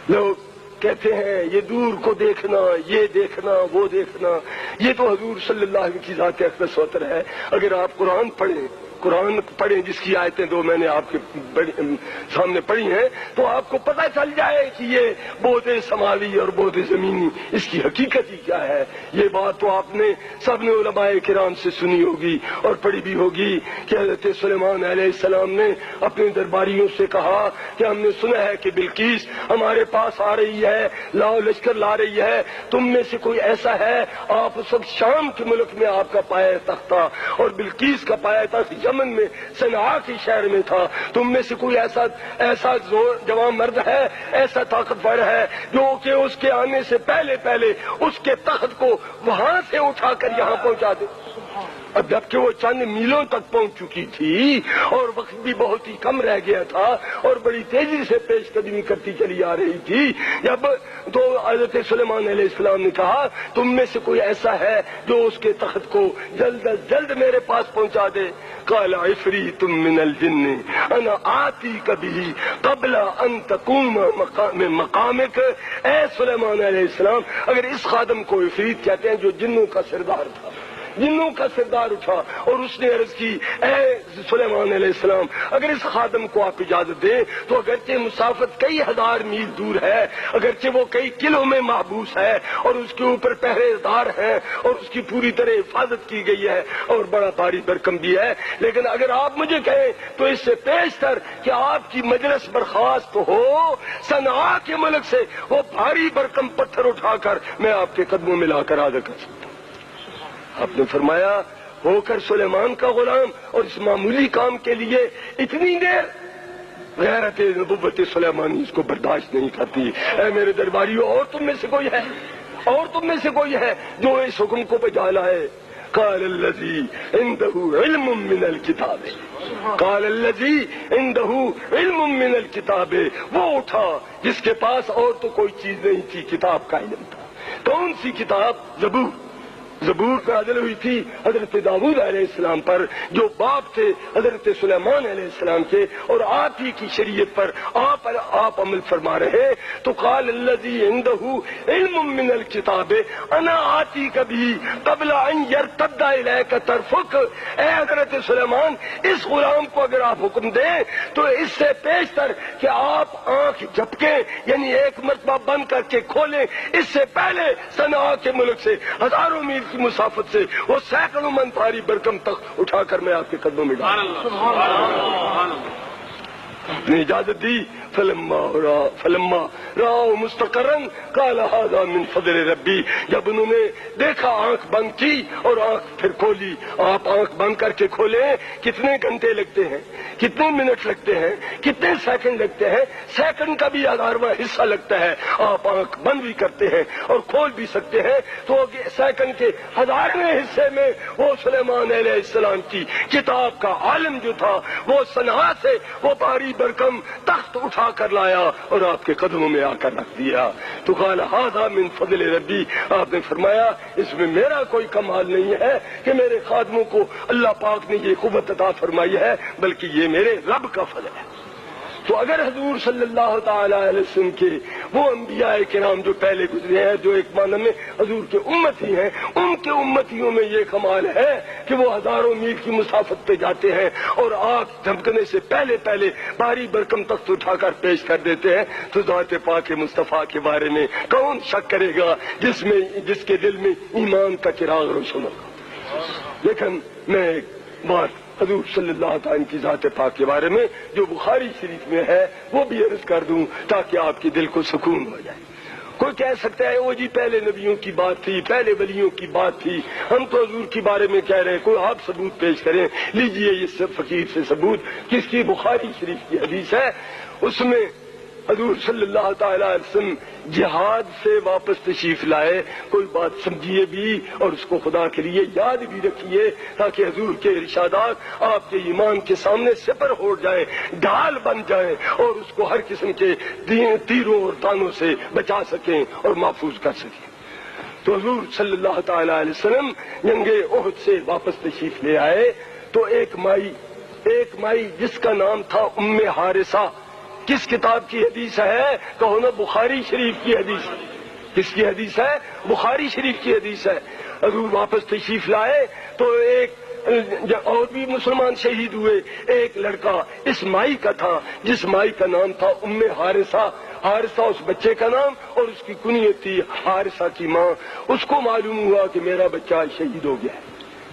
لوگ کہتے ہیں یہ دور کو دیکھنا، یہ دیکھنا، وہ دیکھنا، یہ تو حضور صلی اللہ علیہ وسلم کی ذات اقدس وطر ہے۔ اگر آپ قرآن پڑھیں جس کی آیتیں دو میں نے آپ کے سامنے پڑھی ہیں، تو آپ کو پتہ چل جائے کہ یہ بعد سماوی اور بعد زمینی اس کی حقیقت ہی کیا ہے۔ یہ بات تو آپ نے سب نے علماء کرام سے سنی ہوگی اور پڑھی بھی ہوگی کہ حضرت سلیمان علیہ السلام نے اپنے درباریوں سے کہا کہ ہم نے سنا ہے کہ بلقیس ہمارے پاس آ رہی ہے، لاؤ لشکر لا رہی ہے، تم میں سے کوئی ایسا ہے؟ آپ اس وقت شام کے ملک میں آپ کا پایہ تخت تھا اور بلقیس کا پایہ تخت یمن میں صنعاء کے شہر میں تھا، تم میں سے کوئی ایسا جوان مرد ہے، ایسا طاقتور ہے جو کہ اس کے آنے سے پہلے اس کے تخت کو وہاں سے اٹھا کر یہاں پہنچا دے۔ اب جبکہ وہ چند میلوں تک پہنچ چکی تھی اور وقت بھی بہت ہی کم رہ گیا تھا اور بڑی تیزی سے پیش قدمی کرتی چلی آ رہی تھی، جب تو حضرت سلیمان علیہ السلام نے کہا تم میں سے کوئی ایسا ہے جو اس کے تخت کو جلد از جلد میرے پاس پہنچا دے؟ قال عفریت من الجن انا آتیک بہ قبل ان تقوم من مقامک۔ اے سلیمان علیہ السلام، اگر اس خادم کو عفریت کہتے ہیں جو جنوں کا سردار تھا، جنوں کا سردار اٹھا اور اس نے عرض کی اے سلیمان علیہ السلام اگر اس خادم کو آپ اجازت دیں تو اگرچہ مسافت کئی ہزار میل دور ہے، اگرچہ وہ کئی قلعوں میں محبوس ہے اور اس کے اوپر پہرے دار ہیں اور اس کی پوری طرح حفاظت کی گئی ہے اور بڑا بھاری بھرکم بھی ہے، لیکن اگر آپ مجھے کہیں تو اس سے پیشتر کہ آپ کی مجلس برخاست ہو صنعاء کے ملک سے وہ بھاری بھرکم پتھر اٹھا کر میں آپ کے قدموں میں لا کر ادا کر سکتا ہوں۔ آپ نے فرمایا ہو کر سلیمان کا غلام اور اس معمولی کام کے لیے اتنی دیر؟ غیرت نبوت سلیمانی اس کو برداشت نہیں کرتی۔ اے میرے درباریوں، اور تم میں سے کوئی ہے جو اس حکم کو بجا لائے؟ قال الذی عنده علم من الکتاب، قال الذی عنده علم من الکتاب، وہ اٹھا جس کے پاس اور تو کوئی چیز نہیں تھی، کتاب کا علم تھا۔ کون سی کتاب؟ زبور نازل ہوئی تھی حضرت داؤد علیہ السلام پر جو باپ تھے حضرت سلیمان علیہ السلام کے، اور آپ ہی کی شریعت پر آپ عمل فرما رہے۔ تو قال الذی عنده علم من الکتاب انا آتیک بہ قبل ان یرتد الیک طرفک۔ اے حضرت سلیمان، اس غلام کو اگر آپ حکم دیں تو اس سے پیشتر کہ آپ آنکھ جھپکیں، یعنی ایک مرتبہ بند کر کے کھولیں، اس سے پہلے صنعاء کے ملک سے ہزاروں میل کی مسافت سے وہ سینکڑوں من بھاری بھرکم تک اٹھا کر میں آپ کے قدموں میں ڈالوں۔ نے اجازت دی۔ فلما راؤ مستقرا قال هذا من فضل ربی۔ جب انہوں نے دیکھا، آنکھ بند کی اور آنکھ پھر کھولی۔ آپ آنکھ بند کر کے کھولیں، کتنے گھنٹے لگتے ہیں، کتنے منٹ لگتے ہیں، کتنے سیکنڈ لگتے ہیں؟ سیکنڈ کا بھی 1000واں حصہ لگتا ہے۔ آپ آنکھ بند بھی کرتے ہیں اور کھول بھی سکتے ہیں تو سیکنڈ کے 1000ویں حصے میں وہ سلیمان علیہ السلام کی کتاب کا عالم جو تھا وہ صنعاء سے وہ بھاری بھرکم تخت اٹھا کر لایا اور آپ کے قدموں میں آ کر رکھ دیا۔ تو قال ھذا من فضل ربی، آپ نے فرمایا اس میں میرا کوئی کمال نہیں ہے کہ میرے خادموں کو اللہ پاک نے یہ قوت عطا فرمائی ہے، بلکہ یہ میرے رب کا فضل ہے۔ تو اگر حضور صلی اللہ تعالی علیہ وسلم کے وہ انبیاء کرام جو پہلے گزرے ہیں، جو ایک معنی میں حضور کے امتی ہیں، ان کے امتیوں میں یہ کمال ہے کہ وہ ہزاروں میل کی مسافت پہ جاتے ہیں اور آگ دھمکنے سے پہلے بھاری بھرکم تخت اٹھا کر پیش کر دیتے ہیں، تو ذات پاک مصطفیٰ کے بارے میں کون شک کرے گا جس کے دل میں ایمان کا چراغ روشن ہوگا۔ لیکن میں ایک بات حضور صلی اللہ تعالیٰ کی ذات پاک کے بارے میں جو بخاری شریف میں ہے وہ بھی عرض کر دوں تاکہ آپ کے دل کو سکون ہو جائے۔ کوئی کہہ سکتا ہے وہ جی پہلے نبیوں کی بات تھی، پہلے ولیوں کی بات تھی، ہم تو حضور کے بارے میں کہہ رہے ہیں، کوئی آپ ثبوت پیش کریں۔ لیجئے یہ فقیر سے ثبوت، کس کی؟ بخاری شریف کی حدیث ہے، اس میں حضور صلی اللہ تعالی علیہ وسلم جہاد سے واپس تشریف لائے۔ کوئی بات سمجھیے بھی اور اس کو خدا کے لیے یاد بھی رکھیے تاکہ حضور کے ارشادات آپ کے ایمان کے سامنے سپر ہو جائیں، ڈھال بن جائیں اور اس کو ہر قسم کے تیروں اور تانوں سے بچا سکیں اور محفوظ کر سکیں۔ تو حضور صلی اللہ تعالی علیہ وسلم جنگ احد سے واپس تشریف لے آئے تو ایک مائی جس کا نام تھا ام حارثہ، کس کتاب کی حدیث ہے؟ کہو نا بخاری شریف کی حدیث۔ کس کی حدیث ہے؟ بخاری شریف کی حدیث ہے۔ حضور واپس تشریف لائے تو ایک اور بھی مسلمان شہید ہوئے۔ ایک لڑکا اس مائی کا تھا جس مائی کا نام تھا ام حارثہ۔ حارثہ اس بچے کا نام اور اس کی کنیت تھی حارثہ کی ماں۔ اس کو معلوم ہوا کہ میرا بچہ شہید ہو گیا ہے،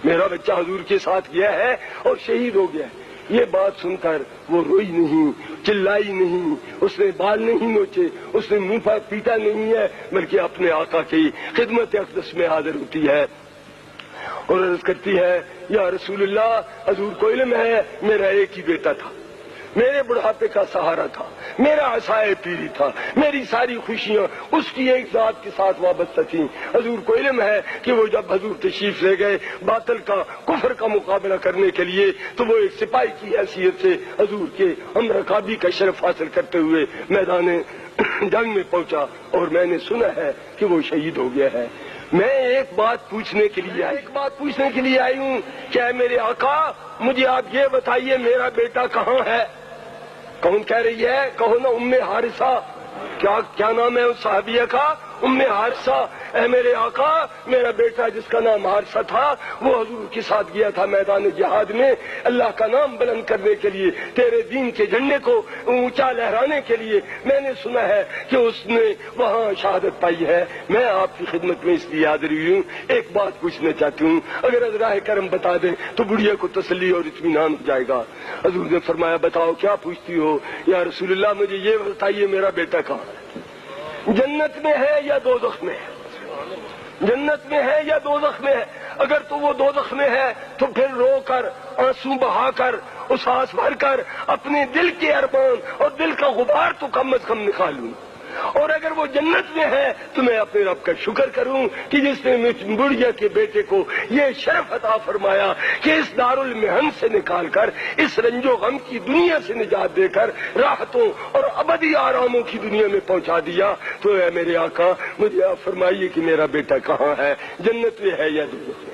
میرا بچہ حضور کے ساتھ گیا ہے اور شہید ہو گیا ہے۔ یہ بات سن کر وہ روئی نہیں، چلائی نہیں، اس نے بال نہیں نوچے، اس نے منہ پر پیٹا نہیں ہے، بلکہ اپنے آقا کی خدمت اقدس میں حاضر ہوتی ہے اور عرض کرتی ہے یا رسول اللہ، حضور کو علم ہے میرا ایک ہی بیٹا تھا، میرے بڑھاپے کا سہارا تھا، میرا عصائے پیری تھا، میری ساری خوشیاں اس کی ایک ذات کے ساتھ وابستہ تھیں۔ حضور کو علم ہے کہ وہ جب حضور تشریف لے گئے باطل کا کفر کا مقابلہ کرنے کے لیے تو وہ ایک سپاہی کی حیثیت سے حضور کے ہم رکابی کا شرف حاصل کرتے ہوئے میدان جنگ میں پہنچا اور میں نے سنا ہے کہ وہ شہید ہو گیا ہے۔ میں ایک بات پوچھنے کے لیے آئی ہوں کہ اے میرے آقا مجھے آپ یہ بتائیے میرا بیٹا کہاں ہے؟ کون کہہ رہی ہے؟ کہو نا ام حارثہ۔ کیا نام ہے اس صحابیہ کا؟ ام حارثہ۔ اے میرے آقا میرا بیٹا جس کا نام حارثہ تھا وہ حضور کے ساتھ گیا تھا میدان جہاد میں اللہ کا نام بلند کرنے کے لیے، تیرے دین کے جھنڈے کو اونچا لہرانے کے لیے۔ میں نے سنا ہے کہ اس نے وہاں شہادت پائی ہے۔ میں آپ کی خدمت میں اس لیے حاضر ہوئی ہوں، ایک بات پوچھنا چاہتی ہوں، اگر راہ کرم بتا دیں تو بڑھیا کو تسلی اور اطمینان ہو جائے گا۔ حضور نے فرمایا بتاؤ کیا پوچھتی ہو؟ یا رسول اللہ مجھے یہ بتائیے میرا بیٹا کہاں ہے؟ جنت میں ہے یا دوزخ میں ہے؟ جنت میں ہے یا دوزخ میں ہے؟ اگر تو وہ دوزخ میں ہے تو پھر رو کر آنسو بہا کر اساس بھر کر اپنے دل کے ارمان اور دل کا غبار تو کم از کم نکالوں، اور اگر وہ جنت میں ہے تو میں اپنے رب کا شکر کروں کہ جس نے بڑھیا کے بیٹے کو یہ شرف عطا فرمایا کہ اس دارالمحن سے نکال کر اس رنج و غم کی دنیا سے نجات دے کر راحتوں اور ابدی آراموں کی دنیا میں پہنچا دیا۔ تو اے میرے آقا مجھے آپ فرمائیے کہ میرا بیٹا کہاں ہے، جنت میں ہے یا دوزخ میں؟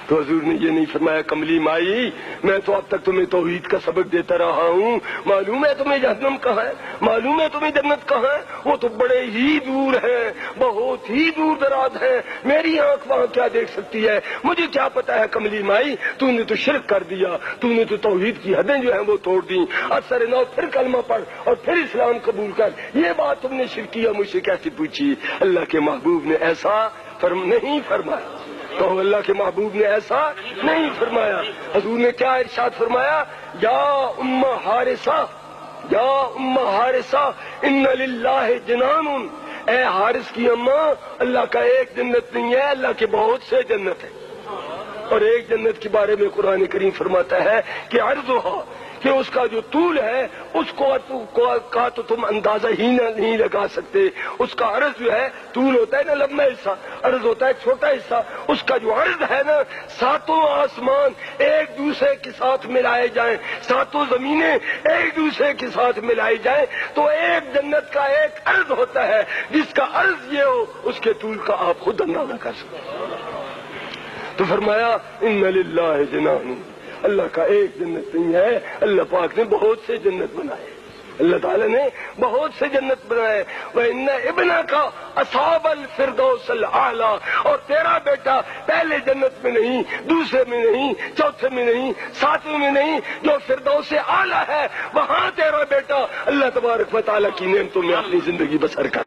تو حضور نے یہ نہیں فرمایا کملی مائی میں تو اب تک تمہیں توحید کا سبق دیتا رہا ہوں، معلوم ہے تمہیں جہنم کہاں ہے، معلوم ہے تمہیں جنت کہاں ہے؟ وہ تو بڑے ہی دور ہیں، بہت ہی دور دراز ہیں، میری آنکھ وہاں کیا دیکھ سکتی ہے؟ مجھے کیا پتا ہے کملی مائی، تو نے تو شرک کر دیا، تو نے تو توحید کی حدیں جو ہیں وہ توڑ دی، اثر نو پھر کلمہ پڑھ اور پھر اسلام قبول کر، یہ بات تم نے شرک کیا مجھ سے کیسے پوچھی؟ اللہ کے محبوب نے ایسا نہیں فرمایا، تو اللہ کے محبوب نے ایسا نہیں فرمایا۔ حضور نے کیا ارشاد فرمایا؟ یا ام حارثہ، یا ام حارثہ ان للہ جنان، اے حارث کی اماں اللہ کا ایک جنت نہیں ہے، اللہ کے بہت سے جنت ہے۔ اور ایک جنت کے بارے میں قرآن کریم فرماتا ہے کہ عرضھا، کہ اس کا جو طول ہے اس کا تو تم اندازہ ہی نہیں لگا سکتے۔ اس کا عرض جو ہے، طول ہوتا ہے نا لمبا حصہ، عرض ہوتا ہے چھوٹا حصہ، اس کا جو عرض ہے نا، ساتوں آسمان ایک دوسرے کے ساتھ ملائے جائیں، ساتوں زمینیں ایک دوسرے کے ساتھ ملائی جائیں تو ایک جنت کا ایک عرض ہوتا ہے جس کا عرض یہ ہو اس کے طول کا آپ خود اندازہ کر سکتے۔ تو فرمایا ان للہ جنان، اللہ کا ایک جنت نہیں ہے، اللہ پاک نے بہت سے جنت بنائے، اللہ تعالیٰ نے بہت سے جنت بنائے۔ وَإِنَّ ابْنَكَ أَصْحَابَ الْفِرْدَوْسِ الْأَعْلَىٰ، اور تیرا بیٹا پہلے جنت میں نہیں، دوسرے میں نہیں، چوتھے میں نہیں، ساتویں میں نہیں، جو فردوس اعلیٰ ہے وہاں تیرا بیٹا اللہ تبارک و تعالیٰ کی نعمتوں میں اپنی زندگی بسر کر